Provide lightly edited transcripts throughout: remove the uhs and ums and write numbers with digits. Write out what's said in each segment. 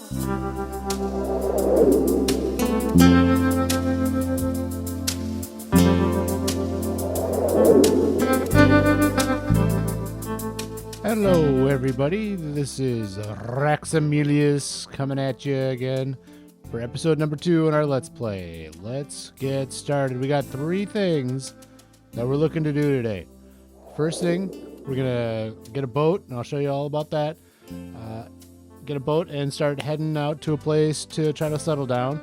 Hello, everybody. This is Raxamelius coming at you again for episode number 2 in our Let's Play. Let's get started. We got 3 things that we're looking to do today. First thing, we're going to get a boat, and I'll show you all about that. Get a boat and start heading out to a place to try to settle down.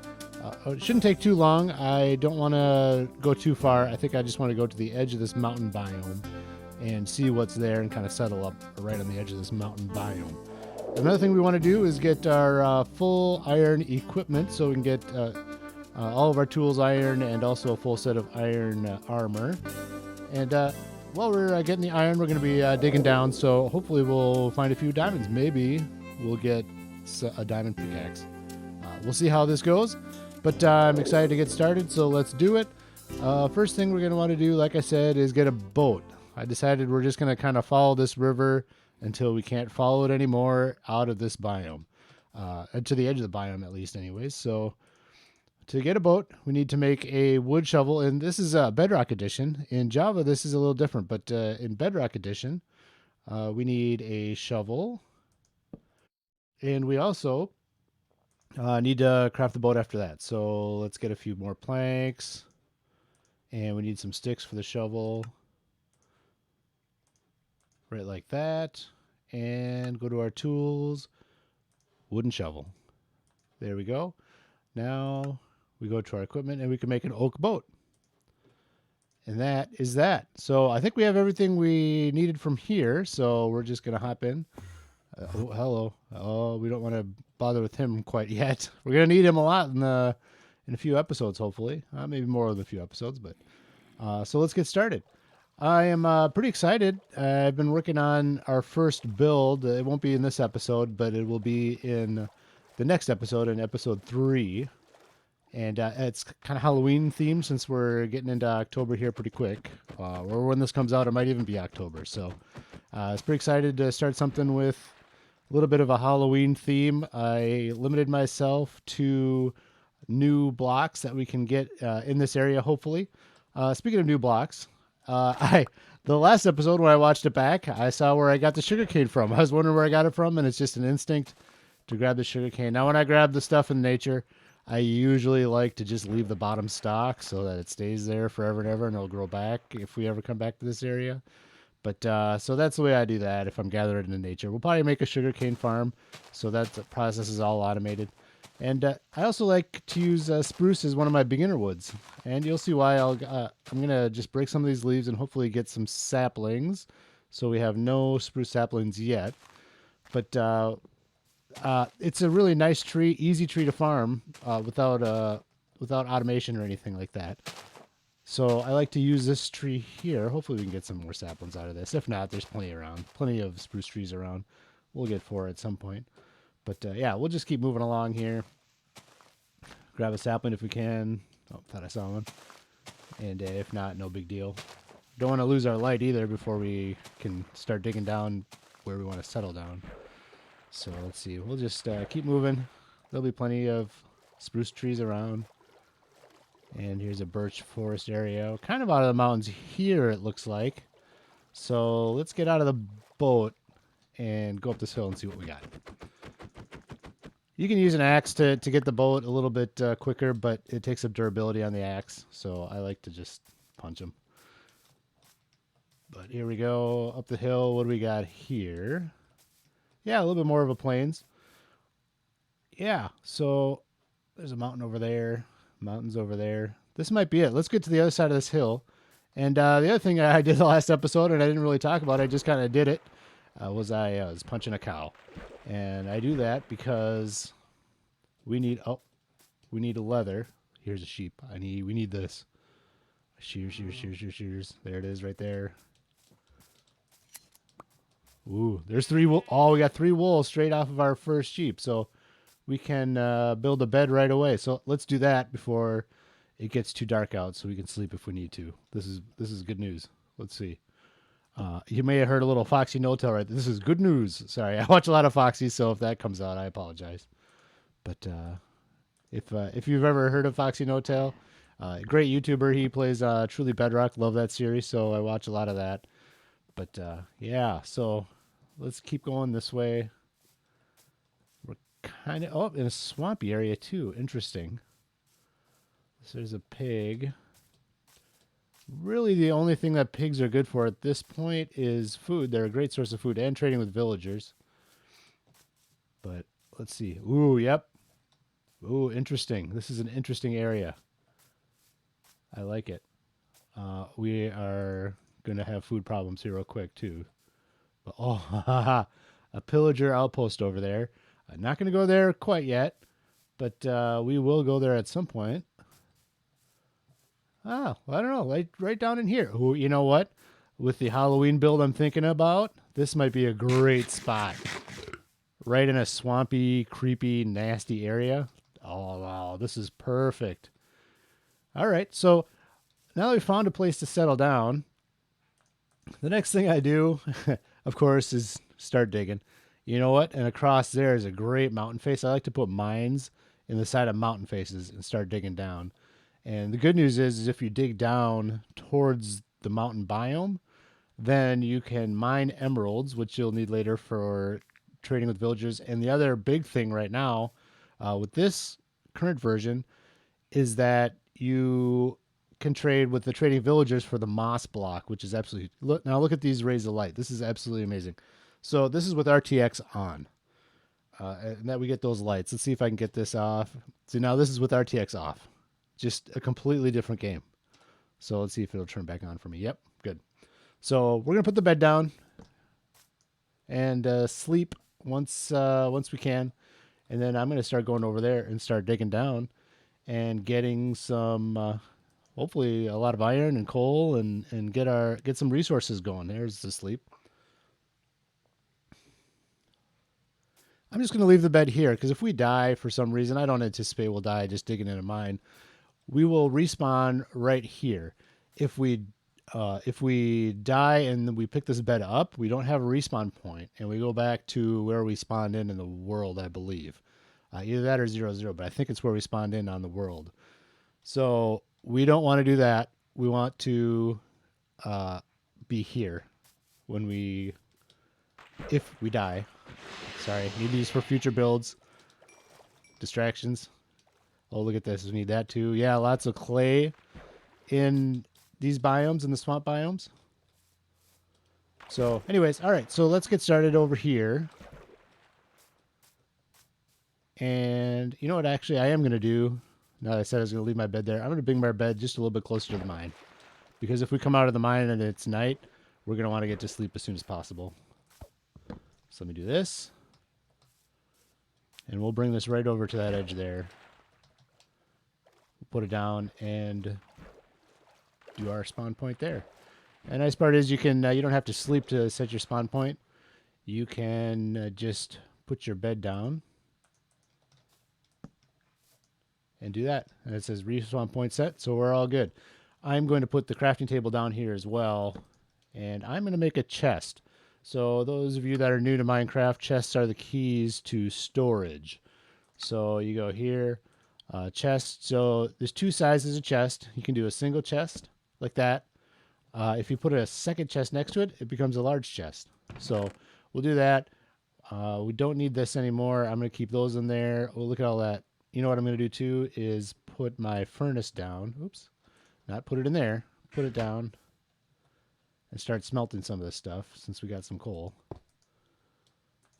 It shouldn't take too long. I don't want to go too far. I think I just want to go to the edge of this mountain biome and see what's there and kind of settle up right on the edge of this mountain biome. Another thing we want to do is get our full iron equipment so we can get all of our tools iron and also a full set of iron armor. And while we're getting the iron, we're going to be digging down, so hopefully we'll find a few diamonds. Maybe we'll get a diamond pickaxe. We'll see how this goes, but I'm excited to get started, so let's do it. First thing we're going to want to do, like I said, is get a boat. I decided we're just going to kind of follow this river until we can't follow it anymore out of this biome. To the edge of the biome, at least, anyways. So to get a boat, we need to make a wood shovel. And this is a Bedrock edition. In Java, this is a little different. But in Bedrock edition, we need a shovel. And we also need to craft the boat after that. So let's get a few more planks. And we need some sticks for the shovel. Right like that, and go to our tools, wooden shovel. There we go. Now we go to our equipment and we can make an oak boat. And that is that. So I think we have everything we needed from here, so we're just going to hop in. Oh, hello. Oh, we don't want to bother with him quite yet. We're going to need him a lot in a few episodes, hopefully. Maybe more than a few episodes, but so let's get started. I am pretty excited. I've been working on our first build. It won't be in this episode, but it will be in the next episode, in episode 3. And it's kind of Halloween themed since we're getting into October here pretty quick. Or when this comes out, it might even be October. So I was pretty excited to start something with a little bit of a Halloween theme. I limited myself to new blocks that we can get in this area, hopefully. Speaking of new blocks, the last episode when I watched it back, I saw where I got the sugarcane from. I was wondering where I got it from, and it's just an instinct to grab the sugarcane. Now, when I grab the stuff in nature, I usually like to just leave the bottom stock so that it stays there forever and ever, and it'll grow back if we ever come back to this area. But so that's the way I do that if I'm gathering in nature. We'll probably make a sugarcane farm, so that the process is all automated. And I also like to use spruce as one of my beginner woods. And you'll see why. I'm going to just break some of these leaves and hopefully get some saplings. So we have no spruce saplings yet. But it's a really nice tree, easy tree to farm without automation or anything like that. So I like to use this tree here. Hopefully we can get some more saplings out of this. If not, there's plenty around. Plenty of spruce trees around. We'll get 4 at some point. But yeah, we'll just keep moving along here. Grab a sapling if we can. Oh, thought I saw one. And if not, no big deal. Don't want to lose our light either before we can start digging down where we want to settle down. So let's see. We'll just keep moving. There'll be plenty of spruce trees around. And here's a Birch Forest area. Kind of out of the mountains here, it looks like. So let's get out of the boat and go up this hill and see what we got. You can use an axe to get the boat a little bit quicker, but it takes up durability on the axe, so I like to just punch them. But here we go, up the hill. What do we got here? Yeah, a little bit more of a plains. Yeah, so there's a mountain over there, mountains over there. This might be it. Let's get to the other side of this hill. And the other thing I did the last episode, and I didn't really talk about it, I just kind of did it, was I was punching a cow. And I do that because we need a leather. Here's a sheep. We need this. Shears. There it is right there. Ooh, there's 3 wool. Oh, we got 3 wool straight off of our first sheep. So we can build a bed right away. So let's do that before it gets too dark out so we can sleep if we need to. This is good news. Let's see. You may have heard a little Foxy no-tail right there. This is good news. Sorry, I watch a lot of Foxy, so if that comes out, I apologize. But if you've ever heard of Foxy No Tail, great YouTuber. He plays Truly Bedrock. Love that series, so I watch a lot of that. But yeah, so let's keep going this way. We're kind of in a swampy area too. Interesting. So there's a pig. Really, the only thing that pigs are good for at this point is food. They're a great source of food and trading with villagers. But let's see. Ooh, yep. Ooh, interesting. This is an interesting area. I like it. We are going to have food problems here real quick, too. But, oh, a pillager outpost over there. I'm not going to go there quite yet, but we will go there at some point. Oh, I don't know. Right down in here. Ooh, you know what? With the Halloween build I'm thinking about, this might be a great spot. Right in a swampy, creepy, nasty area. Oh, wow. This is perfect. All right. So now that we found a place to settle down, the next thing I do, of course, is start digging. You know what? And across there is a great mountain face. I like to put mines in the side of mountain faces and start digging down. And the good news is if you dig down towards the mountain biome, then you can mine emeralds, which you'll need later for trading with villagers. And the other big thing right now with this current version is that you can trade with the trading villagers for the moss block, which is absolutely look at these rays of light. This is absolutely amazing. So this is with RTX on, and that we get those lights. Let's see if I can get this off. See, now this is with RTX off, just a completely different game. So let's see if it'll turn back on for me. Yep, good. So we're gonna put the bed down and sleep once we can, and then I'm gonna start going over there and start digging down and getting some hopefully a lot of iron and coal and get some resources going. There's the sleep. I'm just gonna leave the bed here because if we die for some reason, I don't anticipate we'll die just digging in a mine. We will respawn right here. If we die and we pick this bed up, we don't have a respawn point, and we go back to where we spawned in the world, I believe. Either that or 0, but I think it's where we spawned in on the world. So we don't want to do that. We want to be here if we die. Sorry, need these for future builds. Distractions. Oh, look at this. We need that too. Yeah, lots of clay in these biomes, in the swamp biomes. So anyways, all right. So let's get started over here. And you know what actually I am going to do, now that I said I was going to leave my bed there, I'm going to bring my bed just a little bit closer to the mine. Because if we come out of the mine and it's night, we're going to want to get to sleep as soon as possible. So let me do this. And we'll bring this right over to that edge there. We'll put it down and do our spawn point there. And the nice part is you don't have to sleep to set your spawn point. You can just put your bed down and do that. And it says respawn point set, so we're all good. I'm going to put the crafting table down here as well, and I'm going to make a chest. So those of you that are new to Minecraft, chests are the keys to storage. So you go here, chest. So there's two sizes of chest. You can do a single chest like that. If you put a second chest next to it, it becomes a large chest. So we'll do that. We don't need this anymore. I'm going to keep those in there. Oh, look at all that. You know what I'm going to do too is put my furnace down. Oops. Not put it in there. Put it down and start smelting some of this stuff since we got some coal.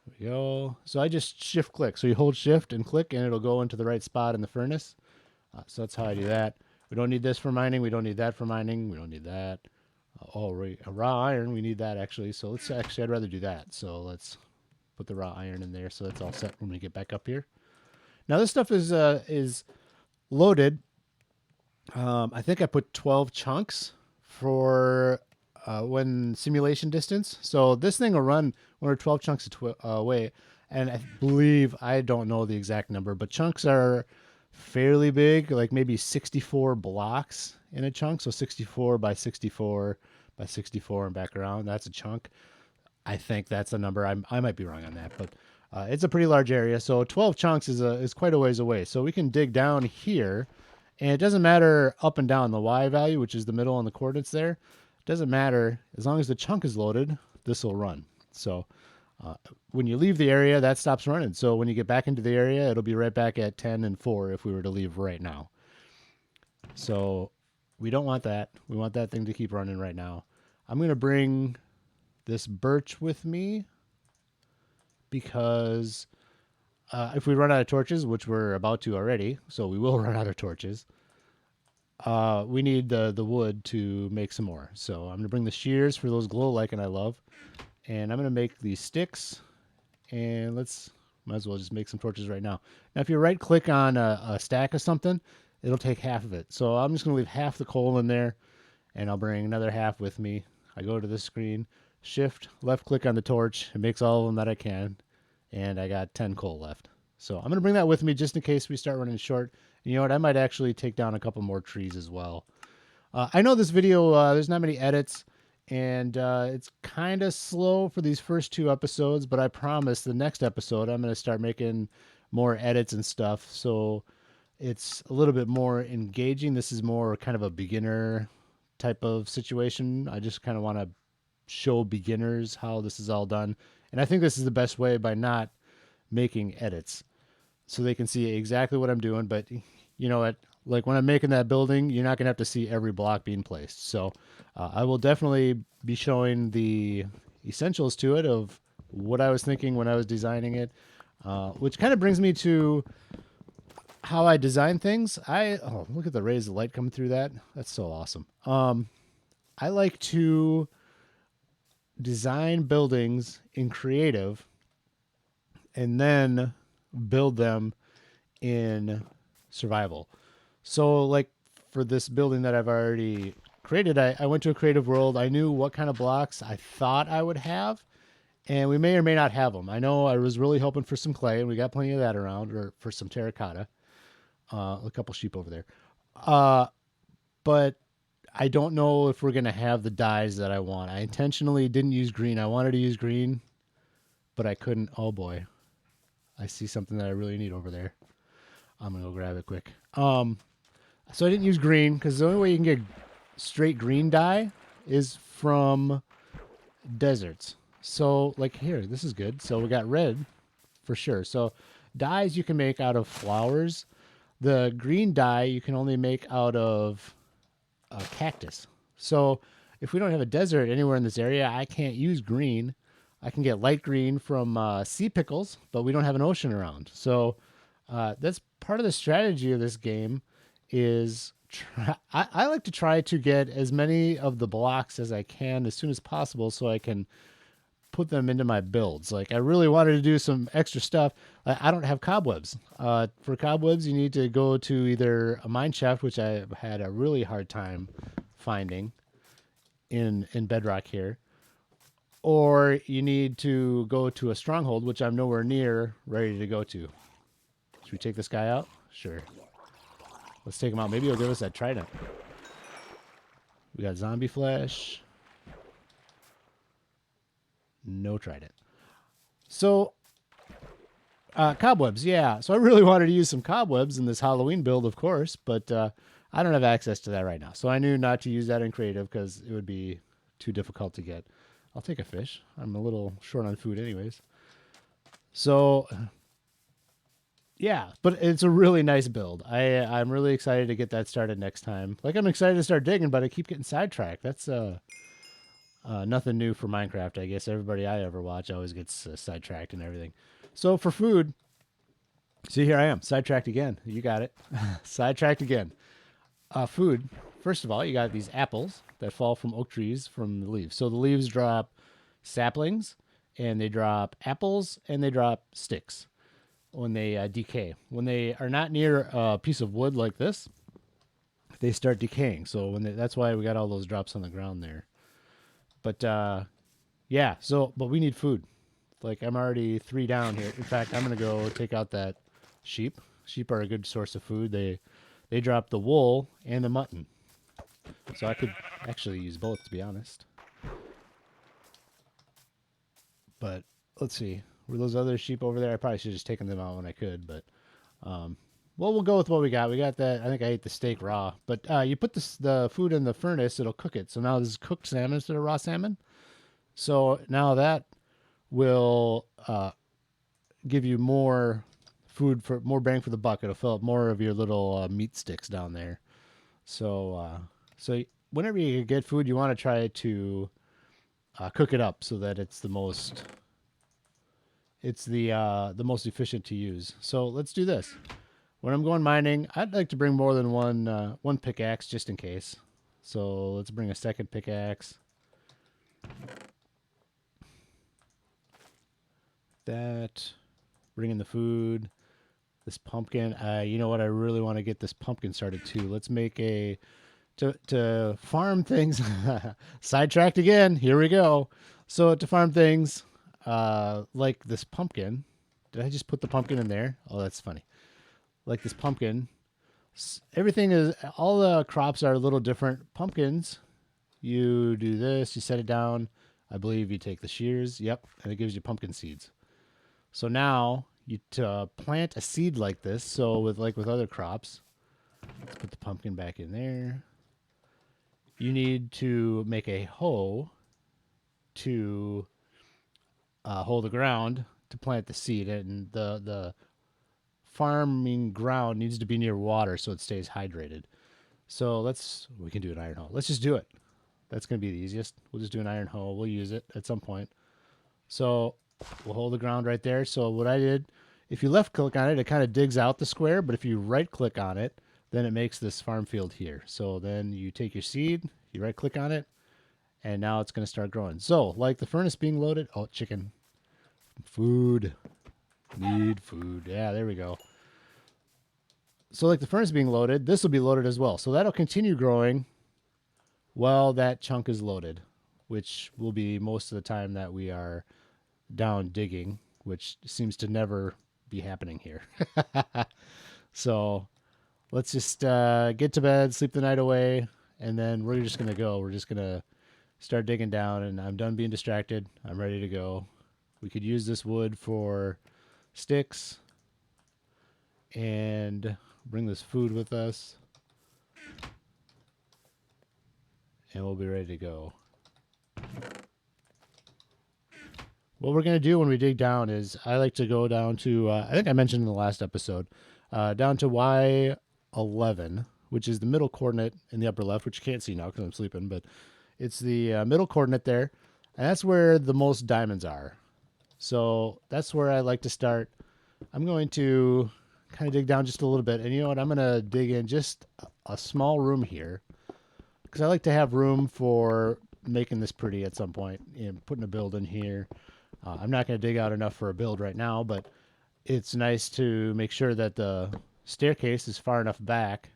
There we go. So I just shift click. So you hold shift and click and it'll go into the right spot in the furnace. So that's how I do that. We don't need this for mining. We don't need that for mining. We don't need that. Raw iron. We need that actually. So I'd rather do that. So let's put the raw iron in there. So that's all set when we get back up here. Now this stuff is loaded. I think I put 12 chunks for when simulation distance. So this thing will run when we're 12 chunks away. And I believe, I don't know the exact number, but chunks are fairly big, like maybe 64 blocks in a chunk. So 64 by 64 by 64 and back around. That's a chunk. I think that's a number. I might be wrong on that, but It's a pretty large area, so 12 chunks is quite a ways away. So we can dig down here, and it doesn't matter up and down the Y value, which is the middle on the coordinates there. It doesn't matter as long as the chunk is loaded. This will run. So when you leave the area, that stops running. So when you get back into the area, it'll be right back at 10 and 4 if we were to leave right now. So we don't want that. We want that thing to keep running right now. I'm going to bring this birch with me because if we run out of torches, which we're about to already, so we will run out of torches, we need the wood to make some more. So I'm going to bring the shears for those glow lichen I love, and I'm going to make these sticks, and might as well just make some torches right now. Now, if you right click on a stack of something, it'll take half of it. So I'm just going to leave half the coal in there, and I'll bring another half with me. I go to this screen, shift, left click on the torch. It makes all of them that I can, and I got 10 coal left. So I'm going to bring that with me just in case we start running short. And you know what? I might actually take down a couple more trees as well. I know this video, there's not many edits, and it's kind of slow for these first 2 episodes, but I promise the next episode I'm going to start making more edits and stuff, so it's a little bit more engaging. This is more kind of a beginner type of situation. I just kind of want to show beginners how this is all done, and I think this is the best way by not making edits so they can see exactly what I'm doing. But you know what, like when I'm making that building, you're not gonna have to see every block being placed. So I will definitely be showing the essentials to it of what I was thinking when I was designing it, which kind of brings me to how I design things. Oh, look at the rays of light coming through that. That's so awesome. I like to design buildings in creative and then build them in survival. So like for this building that I've already created, I went to a creative world. I knew what kind of blocks I thought I would have, and we may or may not have them. I know I was really hoping for some clay, and we got plenty of that around, or for some terracotta. A couple sheep over there. But I don't know if we're going to have the dyes that I want. I intentionally didn't use green. I wanted to use green, but I couldn't. Oh boy. I see something that I really need over there. I'm going to go grab it quick. So I didn't use green because the only way you can get straight green dye is from deserts. So like here, this is good. So we got red for sure. So dyes you can make out of flowers. The green dye you can only make out of cactus. So if we don't have a desert anywhere in this area, I can't use green. I can get light green from sea pickles, but we don't have an ocean around. So that's part of the strategy of this game is I like to try to get as many of the blocks as I can as soon as possible so I can put them into my builds. Like I really wanted to do some extra stuff. I don't have cobwebs. For cobwebs, you need to go to either a mine shaft, which I had a really hard time finding in Bedrock here, or you need to go to a stronghold, which I'm nowhere near ready to go to. Should we take this guy out? Sure. Let's take him out. Maybe he'll give us that trident. We got zombie flesh. No trident. So, cobwebs, yeah. So I really wanted to use some cobwebs in this Halloween build, of course, but I don't have access to that right now. So I knew not to use that in creative because it would be too difficult to get. I'll take a fish. I'm a little short on food anyways. So, yeah, but it's a really nice build. I'm really excited to get that started next time. Like, I'm excited to start digging, but I keep getting sidetracked. That's nothing new for Minecraft. I guess everybody I ever watch always gets sidetracked and everything. So for food, see, here I am, sidetracked again. You got it. Sidetracked again. Food, first of all, you got these apples that fall from oak trees from the leaves. So the leaves drop saplings, and they drop apples, and they drop sticks when they decay. When they are not near a piece of wood like this, they start decaying. So that's why we got all those drops on the ground there. But yeah, but we need food. Like I'm already 3 down here. In fact, I'm gonna go take out that sheep. Sheep are a good source of food. They drop the wool and the mutton. So I could actually use both, to be honest. But let's see. Were those other sheep over there? I probably should have just taken them out when I could, but well, we'll go with what we got. We got that. I think I ate the steak raw, but you put the food in the furnace, it'll cook it. So now this is cooked salmon instead of raw salmon. So now that will give you more food for more bang for the buck. It'll fill up more of your little meat sticks down there. So whenever you get food, you want to try to cook it up so that it's the most the most efficient to use. So let's do this. When I'm going mining, I'd like to bring more than one pickaxe just in case. So let's bring a second pickaxe. That. Bring in the food. This pumpkin. You know what? I really want to get this pumpkin started too. Let's make a to farm things. Sidetracked again. Here we go. So to farm things, like this pumpkin. Did I just put the pumpkin in there? Oh, that's funny. Like this pumpkin. Everything is, all the crops are a little different. Pumpkins, you do this, you set it down. I believe you take the shears. Yep. And it gives you pumpkin seeds. So now you plant a seed like this. So with other crops, let's put the pumpkin back in there. You need to make a hoe to hold the ground to plant the seed, and the farming ground needs to be near water so it stays hydrated. So we can do an iron hoe. Let's just do it. That's going to be the easiest. We'll just do an iron hoe. We'll use it at some point. So we'll hold the ground right there. So what I did, if you left click on it, it kind of digs out the square, but if you right click on it, then it makes this farm field here. So then you take your seed, you right click on it, and now it's going to start growing. So like the furnace being loaded. Oh, chicken. Food. Need food. Yeah, there we go. So like the furnace being loaded, this will be loaded as well. So that'll continue growing while that chunk is loaded, which will be most of the time that we are down digging, which seems to never be happening here. So let's just get to bed, sleep the night away, and then we're just going to go. We're just going to start digging down, and I'm done being distracted. I'm ready to go. We could use this wood for sticks and bring this food with us, and we'll be ready to go. What we're going to do when we dig down is I like to go down to, I think I mentioned in the last episode, down to Y11, which is the middle coordinate in the upper left, which you can't see now because I'm sleeping, but it's the middle coordinate there, and that's where the most diamonds are. So that's where I like to start. I'm going to kind of dig down just a little bit, and you know what? I'm going to dig in just a small room here because I like to have room for making this pretty at some point and putting a build in here. I'm not going to dig out enough for a build right now, but it's nice to make sure that the staircase is far enough back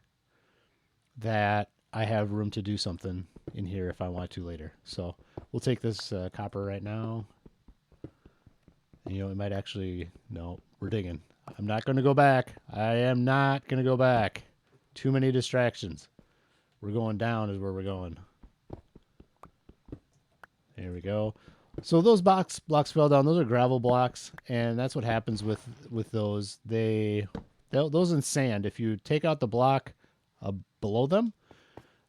that I have room to do something in here if I want to later. So we'll take this copper right now. And, you know, we might actually, no, we're digging. I'm not going to go back. I am not going to go back. Too many distractions. We're going down is where we're going. There we go. So those blocks fell down. Those are gravel blocks, and that's what happens with those. Those in sand, if you take out the block below them,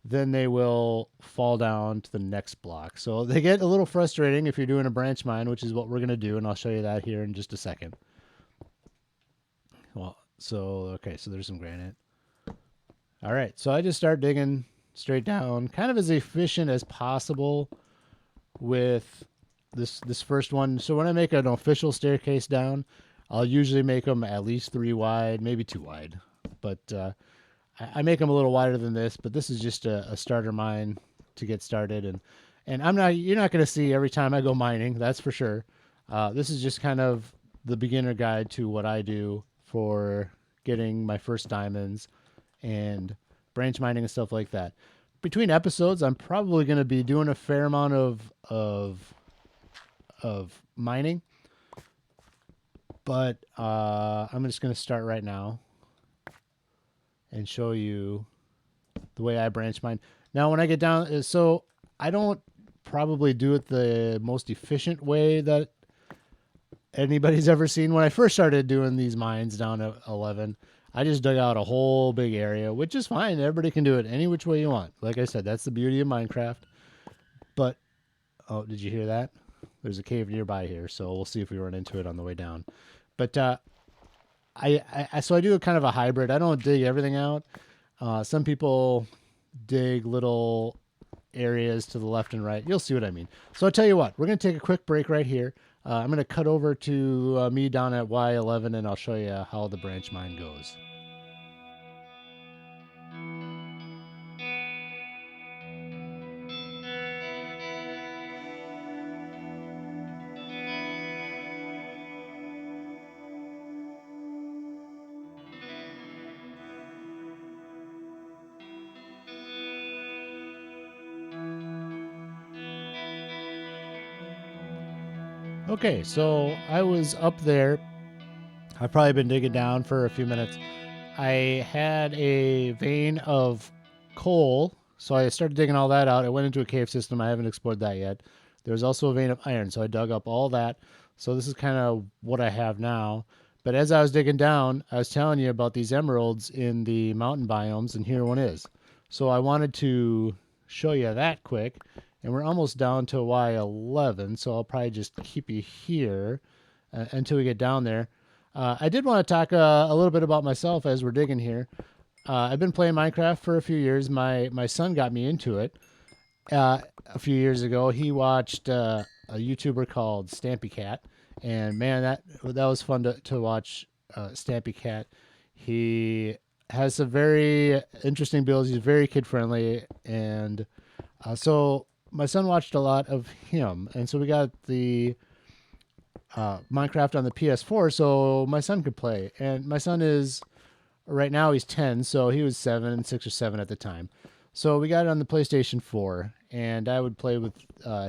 then they will fall down to the next block. So they get a little frustrating if you're doing a branch mine, which is what we're going to do, and I'll show you that here in just a second. Well, so there's some granite. All right, so I just start digging straight down, kind of as efficient as possible with this first one. So when I make an official staircase down, I'll usually make them at least 3 wide, maybe 2 wide. But I make them a little wider than this, but this is just a starter mine to get started. And you're not going to see every time I go mining, that's for sure. This is just kind of the beginner guide to what I do for getting my first diamonds and branch mining and stuff like that. Between episodes, I'm probably going to be doing a fair amount of mining, but I'm just going to start right now and show you the way I branch mine. Now, when I get down, so I don't probably do it the most efficient way that anybody's ever seen, when I first started doing these mines down at 11, I just dug out a whole big area, which is fine. Everybody can do it any which way you want. Like I said, that's the beauty of Minecraft. But, oh, did you hear that? There's a cave nearby here, so we'll see if we run into it on the way down. But so I do a kind of a hybrid. I don't dig everything out. Some people dig little areas to the left and right. You'll see what I mean. So I'll tell you what, we're going to take a quick break right here. I'm going to cut over to me down at Y11, and I'll show you how the branch mine goes. Okay, so I was up there. I've probably been digging down for a few minutes. I had a vein of coal, so I started digging all that out. I went into a cave system. I haven't explored that yet. There was also a vein of iron, so I dug up all that. So this is kind of what I have now. But as I was digging down, I was telling you about these emeralds in the mountain biomes, and here one is. So I wanted to show you that quick, and we're almost down to Y11, so I'll probably just keep you here until we get down there. I did want to talk a little bit about myself as we're digging here. I've been playing Minecraft for a few years. My son got me into it a few years ago. He watched a YouTuber called Stampy Cat, and man, that was fun to watch Stampy Cat. He has some very interesting builds. He's very kid friendly, and so my son watched a lot of him, and so we got the Minecraft on the PS4, so my son could play. And my son is right now he's 10, so he was 6 or 7 at the time. So we got it on the PlayStation 4, and I would play with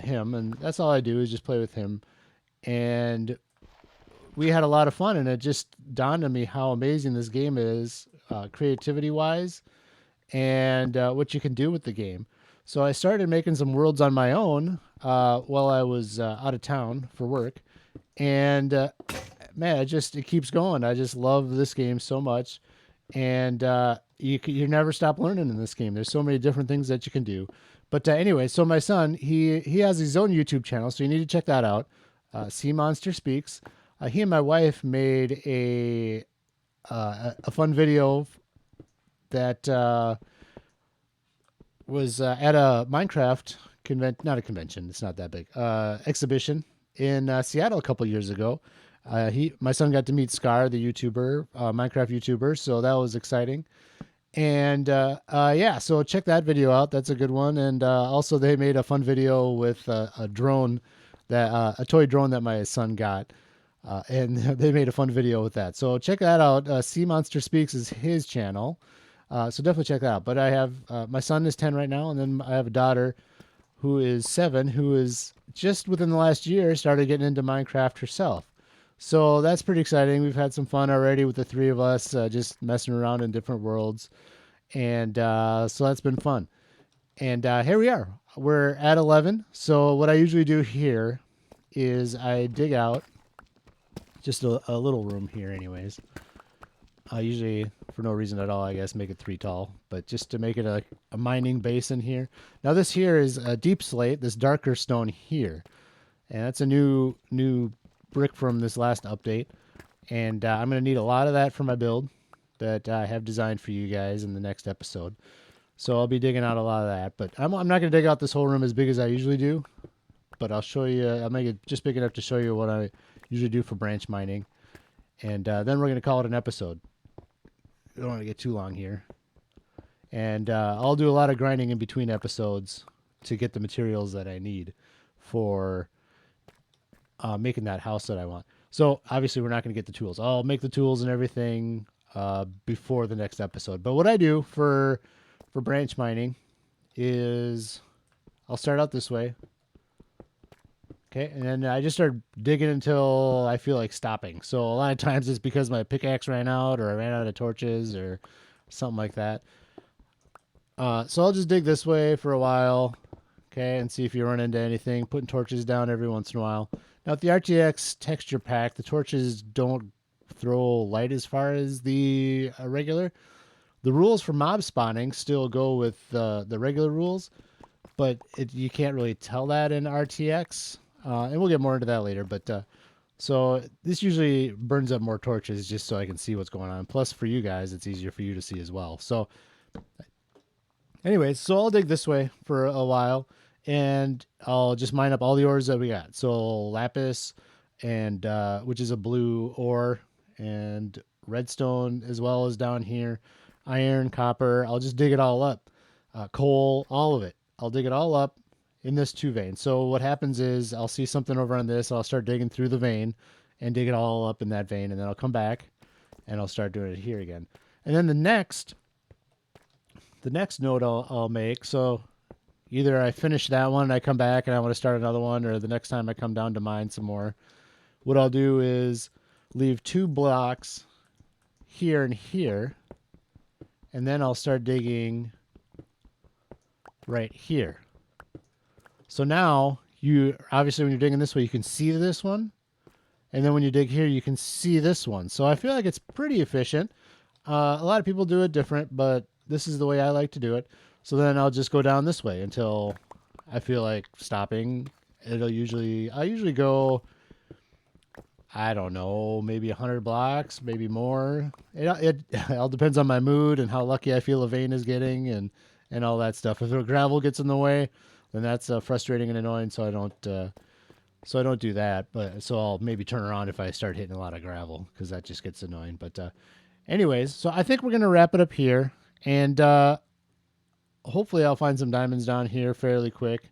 him, and that's all I do is just play with him. And we had a lot of fun, and it just dawned on me how amazing this game is, creativity wise, and what you can do with the game. So I started making some worlds on my own while I was out of town for work, and man, it keeps going. I just love this game so much, and you never stop learning in this game. There's so many different things that you can do. But anyway, so my son he has his own YouTube channel, so you need to check that out. Sea Monster Speaks. He and my wife made a fun video that was at a Minecraft not a convention. It's not that big. Exhibition in Seattle a couple years ago. My son got to meet Scar, the YouTuber, Minecraft YouTuber, so that was exciting. And yeah, so check that video out. That's a good one. And also, they made a fun video with a drone a toy drone that my son got. And they made a fun video with that. So check that out. Sea Monster Speaks is his channel. So definitely check that out. But I have my son is 10 right now, and then I have a daughter who is 7, who is just within the last year started getting into Minecraft herself. So that's pretty exciting. We've had some fun already with the 3 of us just messing around in different worlds. And so that's been fun. And here we are. We're at 11. So what I usually do here is I dig out just a little room here anyways. I usually, for no reason at all, I guess, make it 3 tall, but just to make it a mining basin here. Now this here is a deep slate, this darker stone here. And that's a new brick from this last update. And I'm going to need a lot of that for my build that I have designed for you guys in the next episode. So I'll be digging out a lot of that. But I'm not going to dig out this whole room as big as I usually do. But I'll show you, I'll make it just big enough to show you what I usually do for branch mining. And then we're going to call it an episode. I don't want to get too long here. And I'll do a lot of grinding in between episodes to get the materials that I need for making that house that I want. So obviously we're not going to get the tools. I'll make the tools and everything before the next episode. But what I do for branch mining is I'll start out this way. Okay, and then I just start digging until I feel like stopping. So a lot of times it's because my pickaxe ran out or I ran out of torches or something like that. So I'll just dig this way for a while, okay, and see if you run into anything. Putting torches down every once in a while. Now, with the RTX texture pack, the torches don't throw light as far as the regular. The rules for mob spawning still go with the regular rules, but you can't really tell that in RTX. And we'll get more into that later. But so this usually burns up more torches just so I can see what's going on. Plus, for you guys, it's easier for you to see as well. So anyways, so I'll dig this way for a while, and I'll just mine up all the ores that we got. So lapis, and which is a blue ore, and redstone as well as down here, iron, copper. I'll just dig it all up. Coal, all of it. I'll dig it all up in this 2 vein. So what happens is I'll see something over on this. I'll start digging through the vein and dig it all up in that vein, and then I'll come back and I'll start doing it here again. And then the next node I'll make. So either I finish that one and I come back and I want to start another one, or the next time I come down to mine some more, what I'll do is leave 2 blocks here and here, and then I'll start digging right here. So now you obviously, when you're digging this way, you can see this one, and then when you dig here, you can see this one. So I feel like it's pretty efficient. A lot of people do it different, but this is the way I like to do it. So then I'll just go down this way until I feel like stopping. I usually go, I don't know, maybe 100 blocks, maybe more. It all depends on my mood and how lucky I feel a vein is getting and all that stuff. If the gravel gets in the way, then that's frustrating and annoying. So I don't do that. But so I'll maybe turn around if I start hitting a lot of gravel, because that just gets annoying. But anyways, so I think we're gonna wrap it up here, and hopefully I'll find some diamonds down here fairly quick.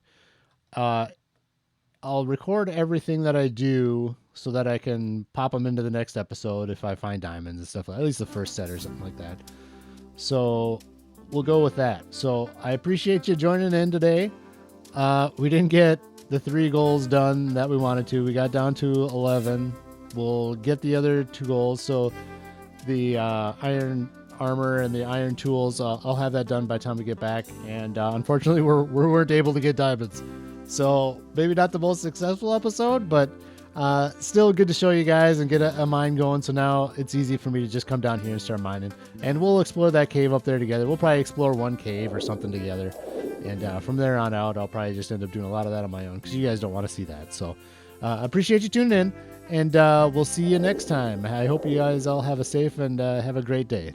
I'll record everything that I do so that I can pop them into the next episode if I find diamonds and stuff, at least the first set or something like that. So we'll go with that. So I appreciate you joining in today. We didn't get the 3 goals done that we wanted to. We got down to 11. We'll get the other 2 goals. So the iron armor and the iron tools, I'll have that done by the time we get back. And unfortunately, we weren't able to get diamonds. So maybe not the most successful episode, but still good to show you guys and get a mine going. So now it's easy for me to just come down here and start mining. And we'll explore that cave up there together. We'll probably explore one cave or something together. And from there on out, I'll probably just end up doing a lot of that on my own, because you guys don't want to see that. So I appreciate you tuning in, and we'll see you next time. I hope you guys all have a safe and have a great day.